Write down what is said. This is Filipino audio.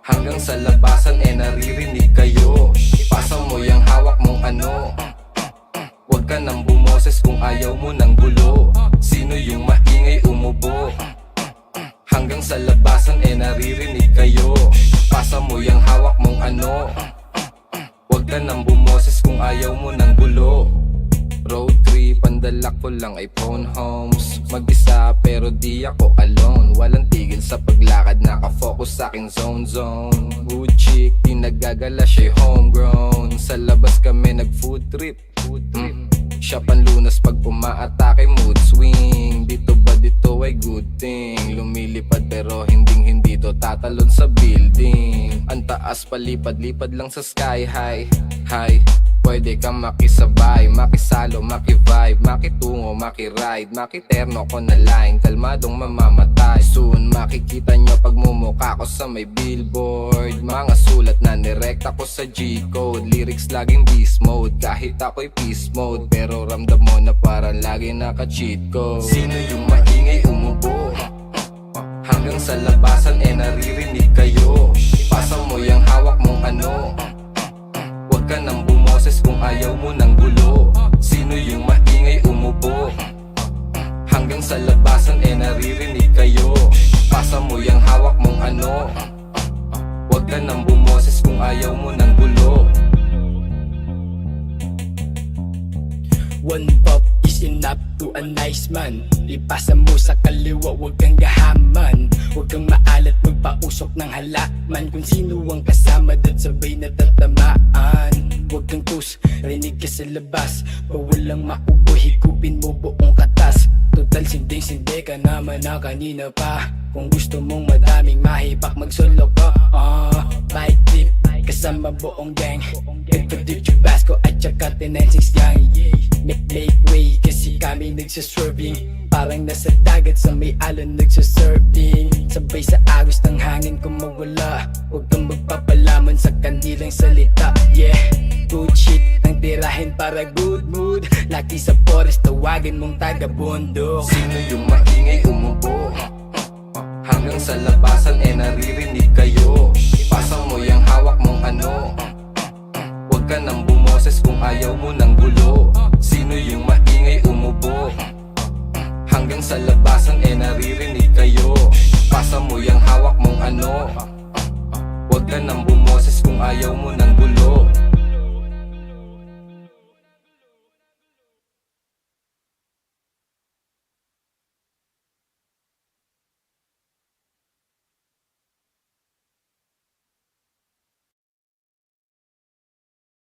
Hanggang sa labasan naririnig kayo. Ipasa mo yung hawak mong ano. Huwag ka nang bumoses kung ayaw mo ng gulo. Sino yung maingay umubo? Hanggang sa labasan naririnig kayo. Pasa mo yung hawak mong ano. Huwag ka nang bumoses kung ayaw mo ng gulo. Road trip, ang dala ko lang ay phone homes. Mag-isa pero di ako alone. Walang tigil sa paglakad, nakafocus sa aking zone. Good chick, di nagagala, siya homegrown. Sa labas kami nag-food trip. Siya panlunas pag umaatake, mood swing. Dito ba dito ay good thing. Lumilipad pero hindi to tatalon sa building. Ang taas palipad-lipad lang sa sky high. Pwede kang makisabay, makisalo, makivibe, makitungo, makiride, makiterno ko na line, kalmadong mamamatay. Soon makikita nyo pagmumukha ko sa may billboard. Mga sulat na nirekta ko sa G-code. Lyrics laging beast mode, kahit ako'y peace mode. Pero ramdam mo na parang lagi naka-cheat code. Sino yung maingay umubo? Hanggang sa labasan naririnig kayo. Ipasa mo yung hawak mong ano. Huwag ka nang bumoses kung ayaw mo ng gulo. Sino yung maingay umubo? Hanggang sa labasan naririnig kayo. Pasa mo yung hawak mong ano. Huwag ka nang bumoses kung ayaw mo ng gulo. One pop is enough to a nice man. Ipasa mo sa kaliwa, huwag kang gahaman. Huwag kang maalat, magpausok ng halaman. Kung sino ang kasama, dat sabay na tatamaan. Huwag kang tus, rinig ka sa labas. Pawalang maubo, higupin mo buong katas. Total sinding-sindi ka naman na kanina pa. Kung gusto mong madaming mahipak, mag-solo ka. Bike trip, kasama buong gang. Introduce yung Basco at saka Tenensix gang. Make way kasi kami nagsaswerving. Parang nasa dagat sa may alon nagsasurfing. Sabay sa agos ng hangin kung mawala. Huwag kang magpapalaman sa kandilang salita. Yeah, good shit nang tirahin para good mood. Laki sa forest, tawagin mong taga-bundok. Sino yung maingay umubo? Hanggang sa labasan naririnig kayo. Ipasa mo yung hawak mong ano. Huwag ka nang bumoses kung ayaw mo ng gulo. Sino yung maingay umubo? Hanggang sa labasan naririnig kayo. Pasa mo yung hawak mong ano. Huwag ka nang bumoses kung ayaw mo ng gulo.